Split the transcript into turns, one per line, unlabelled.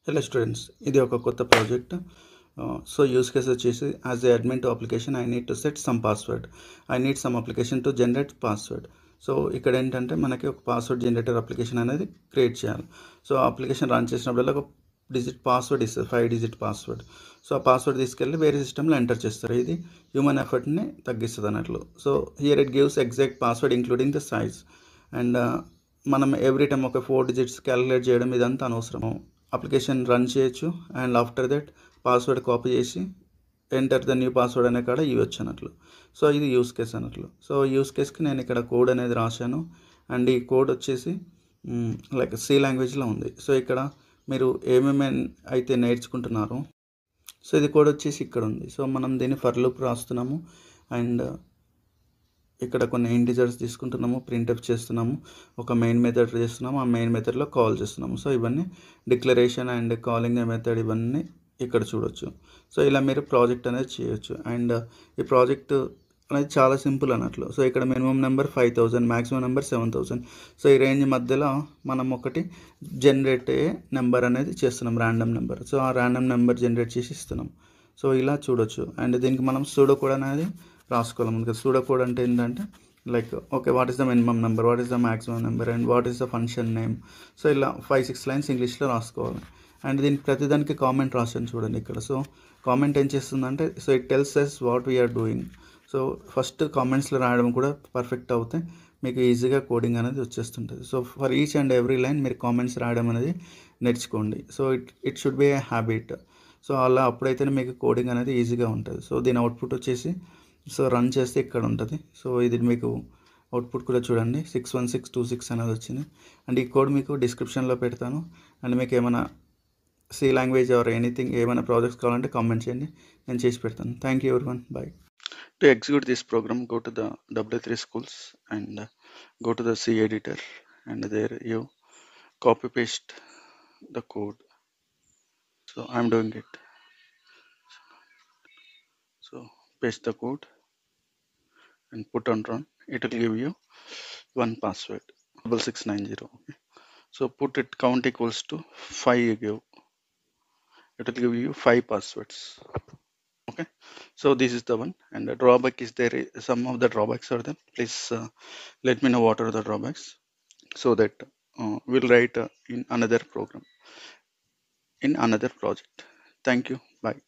Hello students, ఇది ఒక కొత్త ప్రాజెక్ట్. సో యూస్ కేస్ వచ్చేసి as a admin to application I need to set some password. I need some application to generate password. So ఇక్కడ ఏంటంటే మనకి ఒక password generator application అనేది create చేయాలి. సో అప్లికేషన్ రన్ చేసినప్పుడల్లా ఒక డిజిట్ పాస్వర్డ్ ఇస్తుంది, 5 డిజిట్ పాస్వర్డ్. సో ఆ పాస్వర్డ్ తీసుకెళ్ళి వేరే సిస్టంలో ఎంటర్ చేస్తారు. ఇది హ్యూమన్ ఎఫర్ట్ని తగ్గిస్తుంది అన్నట్లు. So here it gives exact password including the size. And మనం ఎవ్రీ టైం ఒక 4 డిజిట్స్ క్యాలిక్యులేట్ చేయడం ఇదంతా అనవసరము. అప్లికేషన్ రన్ చేయొచ్చు and after that password copy చేసి ఎంటర్ ద న్యూ పాస్వర్డ్ అనే కాడ ఇవ్వచ్చు అన్నట్లు. సో ఇది యూస్ కేస్ అన్నట్లు. సో యూస్ కేస్కి నేను ఇక్కడ కోడ్ అనేది రాశాను. అండ్ ఈ కోడ్ వచ్చేసి లైక్ సి లాంగ్వేజ్లో ఉంది. సో ఇక్కడ మీరు ఏమేమి అయితే నేర్చుకుంటున్నారో సో ఇది కోడ్ వచ్చేసి ఇక్కడ ఉంది. సో మనం దీన్ని ఫర్ లూప్ రాస్తున్నాము అండ్ ఇక్కడ కొన్ని ఇంటిజర్స్ తీసుకుంటున్నాము, ప్రింట్ఎఫ్ చేస్తున్నాము, ఒక మెయిన్ మెథడ్ చేస్తున్నాము, ఆ మెయిన్ మెథడ్లో కాల్ చేస్తున్నాము. సో ఇవన్నీ డిక్లరేషన్ అండ్ కాలింగ్ మెథడ్ ఇవన్నీ ఇక్కడ చూడొచ్చు. సో ఇలా మీరు ప్రాజెక్ట్ అనేది చేయొచ్చు. అండ్ ఈ ప్రాజెక్ట్ అనేది చాలా సింపుల్ అన్నట్లు. సో ఇక్కడ minimum number 5000, maximum number 7000. So ఈ రేంజ్ మధ్యలో మనం ఒకటి జనరేట్ అయ్యే నెంబర్ అనేది చేస్తున్నాం, ర్యాండమ్ నెంబర్. సో ఆ ర్యాండమ్ నెంబర్ జనరేట్ చేసి ఇస్తున్నాం. సో ఇలా చూడొచ్చు. అండ్ దీనికి మనం సూడో కోడ్ అనేది రాసుకోవాలి. ముందుగా సూడో కోడ్ అంటే ఏంటంటే like okay, what is the minimum number, what is the maximum number and what is the function name. So ఇలా 5-6 లైన్స్ ఇంగ్లీష్లో రాసుకోవాలి. అండ్ దీనికి ప్రతిదానికి కామెంట్ రాసాను చూడండి ఇక్కడ. సో కామెంట్ ఏం చేస్తుందంటే so it tells us what we are doing. So first కామెంట్స్లో రాయడం కూడా పర్ఫెక్ట్ అవుతే మీకు ఈజీగా కోడింగ్ అనేది వచ్చేస్తుంటుంది. So for each and every line మీరు కామెంట్స్ రాయడం అనేది నేర్చుకోండి. So it should be a habit. So అలా అప్పుడైతేనే మీకు కోడింగ్ అనేది ఈజీగా ఉంటుంది. సో దీని అవుట్పుట్ వచ్చేసి సో రన్ చేస్తే ఇక్కడ ఉంటుంది. సో ఇది మీకు అవుట్పుట్ కూడా చూడండి, 61626 అనేది వచ్చింది. అండ్ ఈ కోడ్ మీకు డిస్క్రిప్షన్లో పెడతాను. అండ్ మీకు ఏమైనా సి లాంగ్వేజ్ ఆర్ ఎనీథింగ్ ఏమైనా ప్రాజెక్ట్స్ కావాలంటే కామెంట్ చేయండి, నేను చేసి పెడతాను. Thank you everyone, bye. To execute this program, go to the W3 Schools and go to the C editor, and there you copy paste the code. So I'm doing it. So paste the code and put on run. It will give you one password 6690. Okay. So put it count equals to 5. You give, it will give you 5 passwords. Okay, so this is the one. And the drawback is there, some of the drawbacks are there. Please let me know what are the drawbacks so that we'll write in another program, in another project. Thank you, bye.